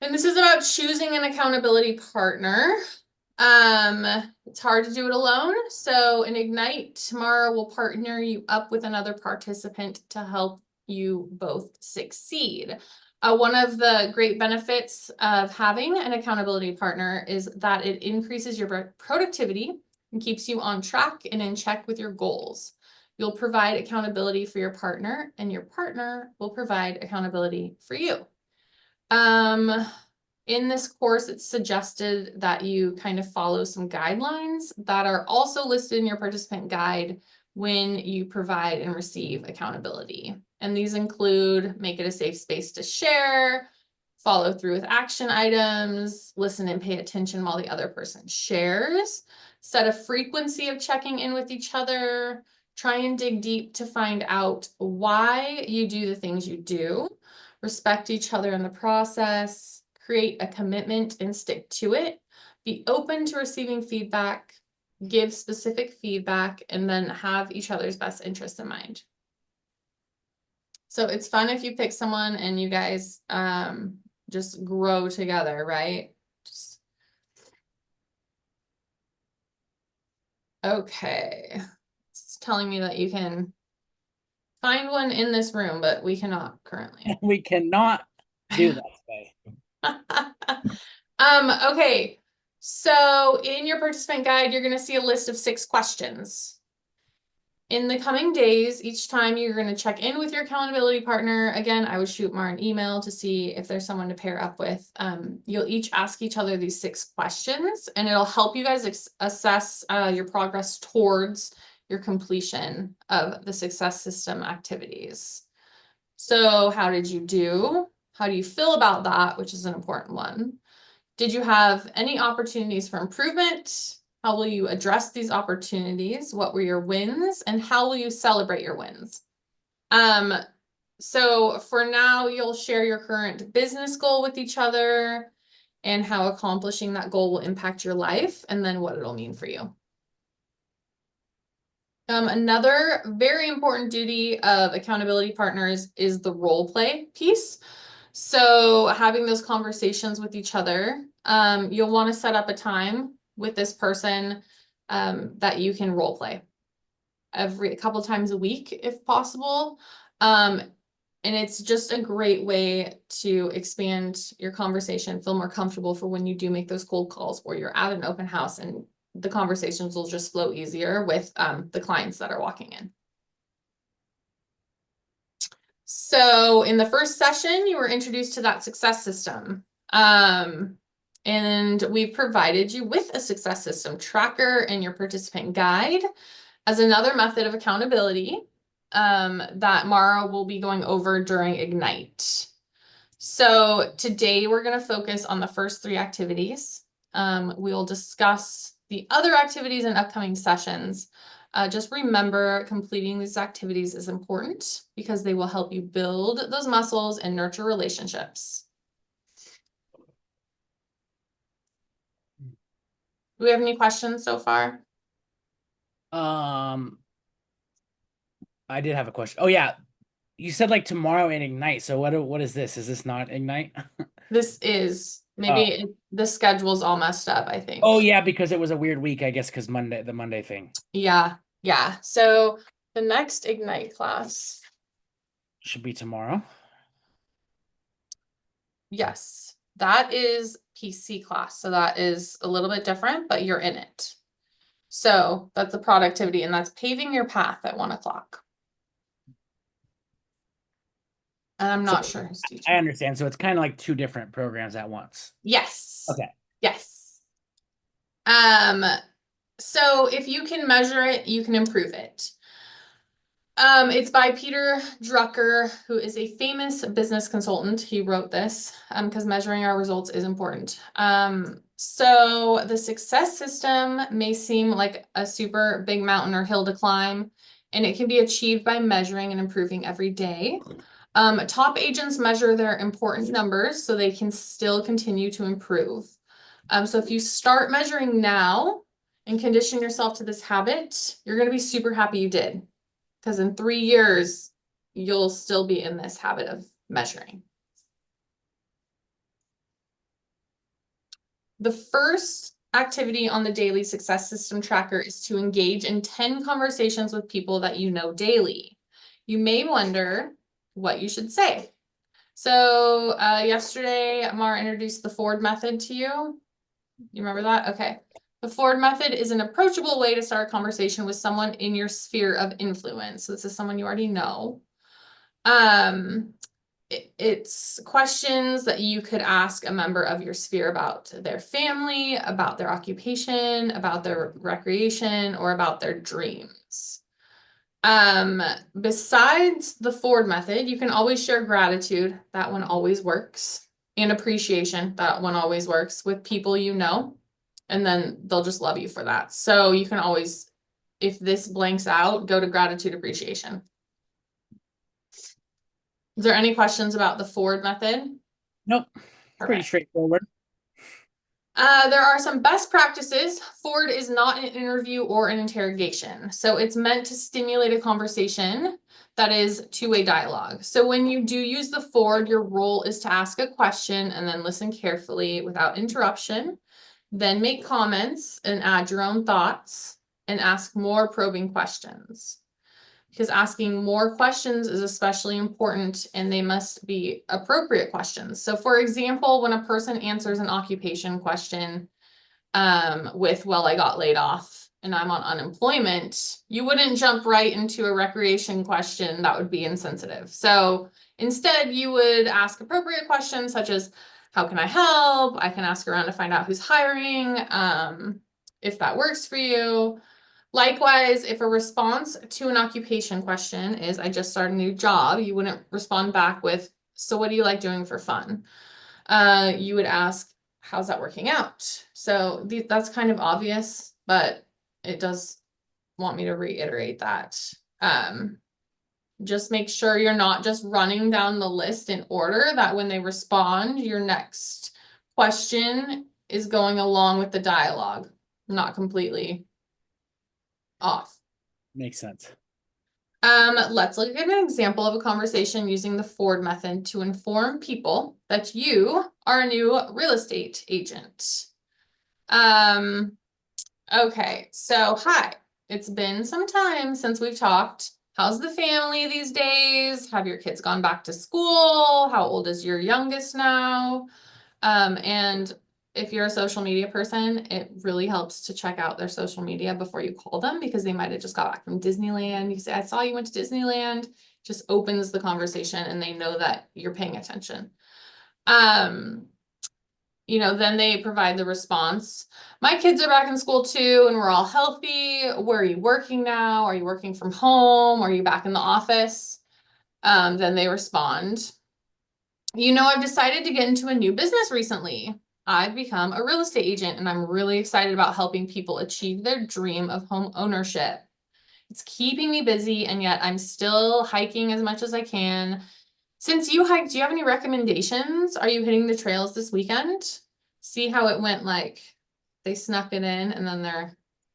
And this is about choosing an accountability partner. It's hard to do it alone. So in Ignite, tomorrow we'll partner you up with another participant to help you both succeed. One of the great benefits of having an accountability partner is that it increases your productivity and keeps you on track and in check with your goals. You'll provide accountability for your partner, and your partner will provide accountability for you. In this course, it's suggested that you kind of follow some guidelines that are also listed in your participant guide, when you provide and receive accountability. And these include make it a safe space to share, follow through with action items, listen and pay attention while the other person shares, set a frequency of checking in with each other, try and dig deep to find out why you do the things you do, respect each other in the process, create a commitment and stick to it, be open to receiving feedback, give specific feedback, and then have each other's best interest in mind. So it's fun if you pick someone and you guys just grow together, right? Okay. It's telling me that you can find one in this room, but we cannot currently. We cannot do that today. Okay. So in your participant guide, you're going to see a list of 6 questions. In the coming days, each time you're going to check in with your accountability partner. Again, I would shoot Mar an email to see if there's someone to pair up with. You'll each ask each other these 6 questions, and it'll help you guys assess your progress towards your completion of the success system activities. So how did you do? How do you feel about that, which is an important one? Did you have any opportunities for improvement? How will you address these opportunities? What were your wins? And how will you celebrate your wins? So for now, you'll share your current business goal with each other and how accomplishing that goal will impact your life and then what it'll mean for you. Another very important duty of accountability partners is the role play piece. So having those conversations with each other, you'll want to set up a time with this person that you can role play a couple times a week if possible. And it's just a great way to expand your conversation, feel more comfortable for when you do make those cold calls or you're at an open house, and the conversations will just flow easier with the clients that are walking in. So in the first session, you were introduced to that success system. And we've provided you with a success system tracker in your participant guide as another method of accountability that Mara will be going over during Ignite. So today we're going to focus on the first 3 activities. We'll discuss the other activities in upcoming sessions. Just remember, completing these activities is important because they will help you build those muscles and nurture relationships. Do we have any questions so far? I did have a question. Oh yeah, you said like tomorrow in Ignite. So what is this? Is this not Ignite? This is maybe the schedule's all messed up, I think. Oh yeah, because it was a weird week, I guess, because the Monday thing. Yeah. So the next Ignite class should be tomorrow. Yes, that is PC class. So that is a little bit different, but you're in it. So that's the productivity, and that's paving your path at 1 o'clock. And I'm not sure who's teaching. I understand. So it's kind of like 2 different programs at once. Yes. Okay. Yes. So if you can measure it, you can improve it. It's by Peter Drucker, who is a famous business consultant. He wrote this because measuring our results is important. So the success system may seem like a super big mountain or hill to climb, and it can be achieved by measuring and improving every day. Top agents measure their important numbers so they can still continue to improve. So if you start measuring now and condition yourself to this habit, you're going to be super happy you did. Because in 3 years, you'll still be in this habit of measuring. The first activity on the daily success system tracker is to engage in 10 conversations with people that you know daily. You may wonder what you should say. So yesterday, Mara introduced the Ford method to you. You remember that? Okay. The Ford method is an approachable way to start a conversation with someone in your sphere of influence. So this is someone you already know. It's questions that you could ask a member of your sphere about their family, about their occupation, about their recreation, or about their dreams. Besides the Ford method, you can always share gratitude. That one always works. And appreciation. That one always works with people you know. And then they'll just love you for that. So you can always, if this blanks out, go to gratitude appreciation. Is there any questions about the Ford method? Nope. Pretty Perfect. straightforward. There are some best practices. Ford is not an interview or an interrogation. So it's meant to stimulate a conversation that is two-way dialogue. So when you do use the Ford, your role is to ask a question and then listen carefully without interruption, then make comments and add your own thoughts and ask more probing questions. Because asking more questions is especially important and they must be appropriate questions. So for example, when a person answers an occupation question with, well, I got laid off and I'm on unemployment, you wouldn't jump right into a recreation question. That would be insensitive. So instead, you would ask appropriate questions such as, how can I help? I can ask around to find out who's hiring, if that works for you. Likewise, if a response to an occupation question is, I just started a new job, you wouldn't respond back with, so what do you like doing for fun? You would ask, how's that working out? So that's kind of obvious, but it does want me to reiterate that. Just make sure you're not just running down the list in order, that when they respond, your next question is going along with the dialogue, not completely off. Makes sense. Let's look at an example of a conversation using the Ford method to inform people that you are a new real estate agent. Okay, so hi, it's been some time since we've talked. How's the family these days? Have your kids gone back to school? How old is your youngest now? And if you're a social media person, it really helps to check out their social media before you call them, because they might have just got back from Disneyland. You say, I saw you went to Disneyland. Just opens the conversation and they know that you're paying attention. Then they provide the response. My kids are back in school too, and we're all healthy. Where are you working now? Are you working from home? Are you back in the office? Then they respond, I've decided to get into a new business recently. I've become a real estate agent and I'm really excited about helping people achieve their dream of home ownership. It's keeping me busy and yet I'm still hiking as much as I can. Since you hike, do you have any recommendations? Are you hitting the trails this weekend? See how it went, like they snuck it in and then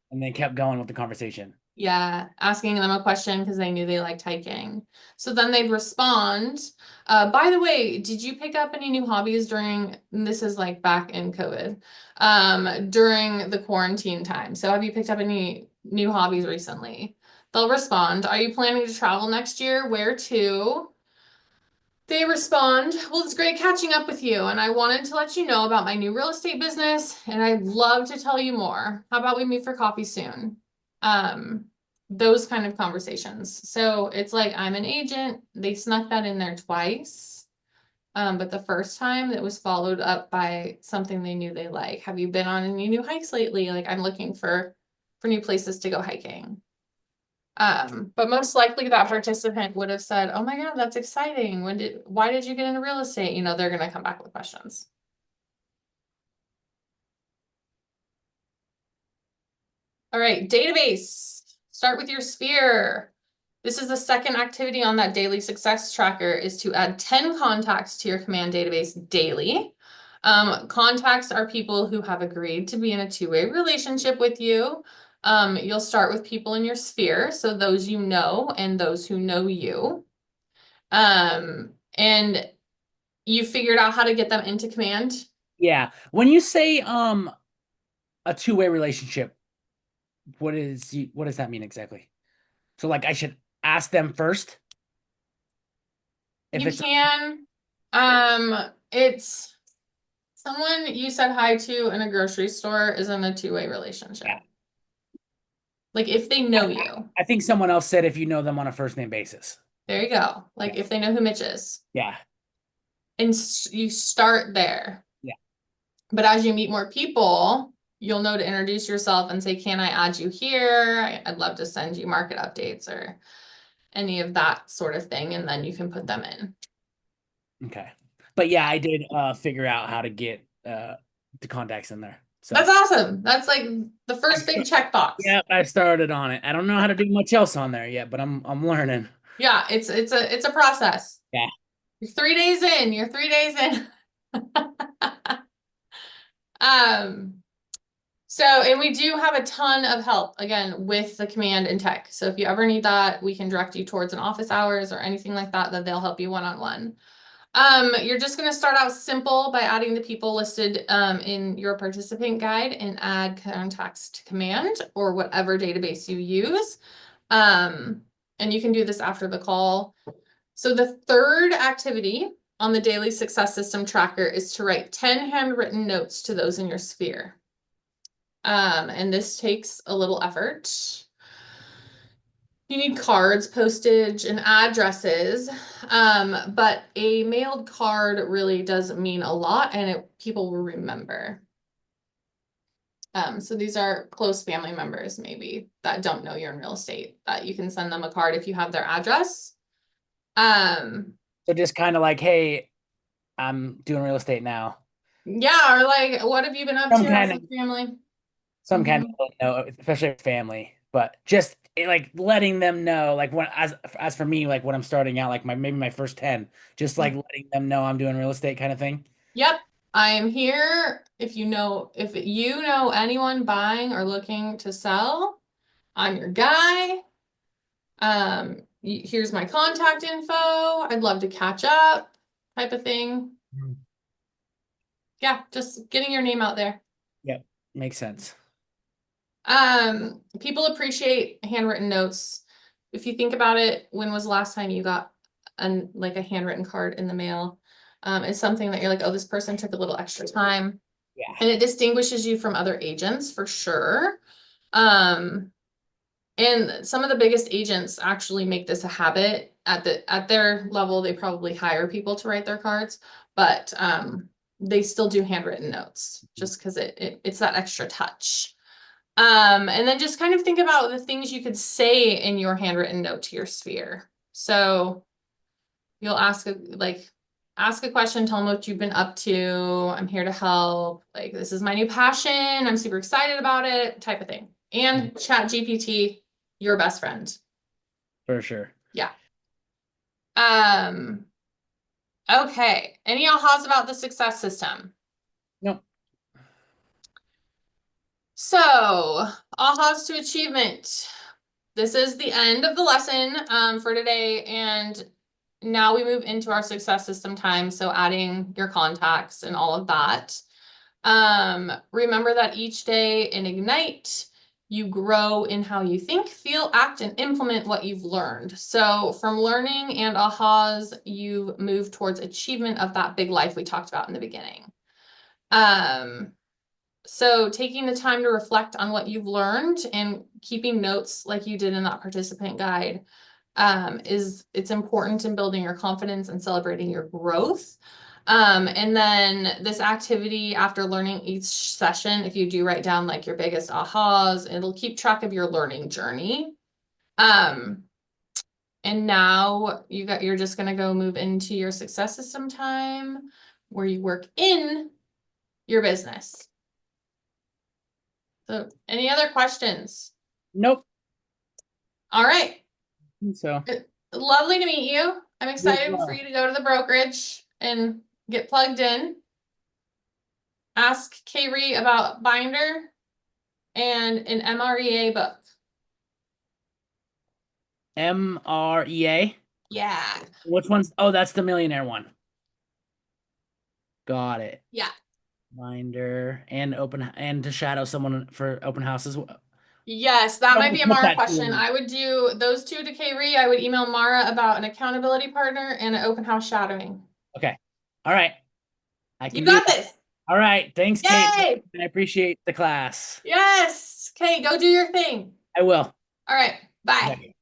And they kept going with the conversation. asking them a question because they knew they liked hiking. So then they'd respond, by the way, did you pick up any new hobbies during, this is like back in COVID, during the quarantine time? So have you picked up any new hobbies recently? They'll respond, are you planning to travel next year? Where to? They respond, well, it's great catching up with you, and I wanted to let you know about my new real estate business, and I'd love to tell you more. How about we meet for coffee soon? Those kind of conversations. So it's like, I'm an agent. They snuck that in there twice. But the first time it was followed up by something they knew they like. Have you been on any new hikes lately? Like, I'm looking for new places to go hiking. But most likely that participant would have said, oh my God, that's exciting. Why did you get into real estate? They're going to come back with questions. All right, database. Start with your sphere. This is the second activity on that daily success tracker, is to add 10 contacts to your command database daily. Contacts are people who have agreed to be in a two-way relationship with you. You'll start with people in your sphere, so those you know and those who know you. And you figured out how to get them into command? Yeah. When you say a two-way relationship, what does that mean exactly? So like I should ask them first? You can. It's someone you said hi to in a grocery store is in a two-way relationship. Yeah. Like if they know you. I think someone else said if you know them on a first name basis. There you go. Like if they know who Mitch is. Yeah. And you start there. Yeah. But as you meet more people, you'll know to introduce yourself and say, can I add you here? I'd love to send you market updates or any of that sort of thing. And then you can put them in. Okay. But yeah, I did figure out how to get the contacts in there. So That's awesome. That's like the first big checkbox. yep, I started on it. I don't know how to do much else on there yet, but I'm learning. Yeah, it's a process. Yeah. You're 3 days in. You're 3 days in. So, and we do have a ton of help again with the command and tech. So if you ever need that, we can direct you towards an office hours or anything like that, that they'll help you one-on-one. You're just going to start out simple by adding the people listed in your participant guide and add contacts to command or whatever database you use. And you can do this after the call. So the third activity on the daily success system tracker is to write 10 handwritten notes to those in your sphere. And this takes a little effort. You need cards, postage, and addresses. But a mailed card really does mean a lot, and people will remember. So these are close family members, maybe, that don't know you're in real estate, that you can send them a card if you have their address. So just kind of like, hey, I'm doing real estate now. Yeah, or like, what have you been up Some to kind as a family? Some kind of, you know, especially family, but just like letting them know, like when as for me, like when I'm starting out, like maybe my first 10, just like letting them know I'm doing real estate kind of thing. Yep. I am here. If you know anyone buying or looking to sell, I'm your guy. Here's my contact info. I'd love to catch up, type of thing. Yeah, just getting your name out there. Yep, makes sense. People appreciate handwritten notes. If you think about it, when was the last time you got like a handwritten card in the mail? It's something that you're like, oh, this person took a little extra time. Yeah. And it distinguishes you from other agents for sure. And some of the biggest agents actually make this a habit at their level. They probably hire people to write their cards, but they still do handwritten notes just because it's that extra touch. And then just kind of think about the things you could say in your handwritten note to your sphere. So you'll ask a question, tell them what you've been up to. I'm here to help. Like, this is my new passion. I'm super excited about it, type of thing. And ChatGPT, your best friend. For sure. Yeah. Okay. Any ahas about the success system? Nope. So, ahas to achievement. This is the end of the lesson for today, and now we move into our success system time. So adding your contacts and all of that. Remember that each day in Ignite, you grow in how you think, feel, act, and implement what you've learned. So from learning and ahas, you move towards achievement of that big life we talked about in the beginning. So taking the time to reflect on what you've learned and keeping notes like you did in that participant guide it's important in building your confidence and celebrating your growth. And then this activity, after learning each session, if you do write down like your biggest ahas, it'll keep track of your learning journey. And now you're just gonna go move into your success system time where you work in your business. So any other questions? Nope. All right. So Lovely to meet you. I'm excited for you to go to the brokerage and get plugged in. Ask Kaylee about binder and an MREA book. MREA. Yeah. Which one's? Oh, that's the millionaire one. Got it. Yeah. Binder and to shadow someone for open houses. Yes, that might be a Mara that question. too. I would do those two to Kaylee. I would email Mara about an accountability partner and an open house shadowing. Okay. All right. I can You do got that. this. All right. Thanks, Yay! Kate. I appreciate the class. Yes. Okay, go do your thing. I will. All right. Bye. Okay.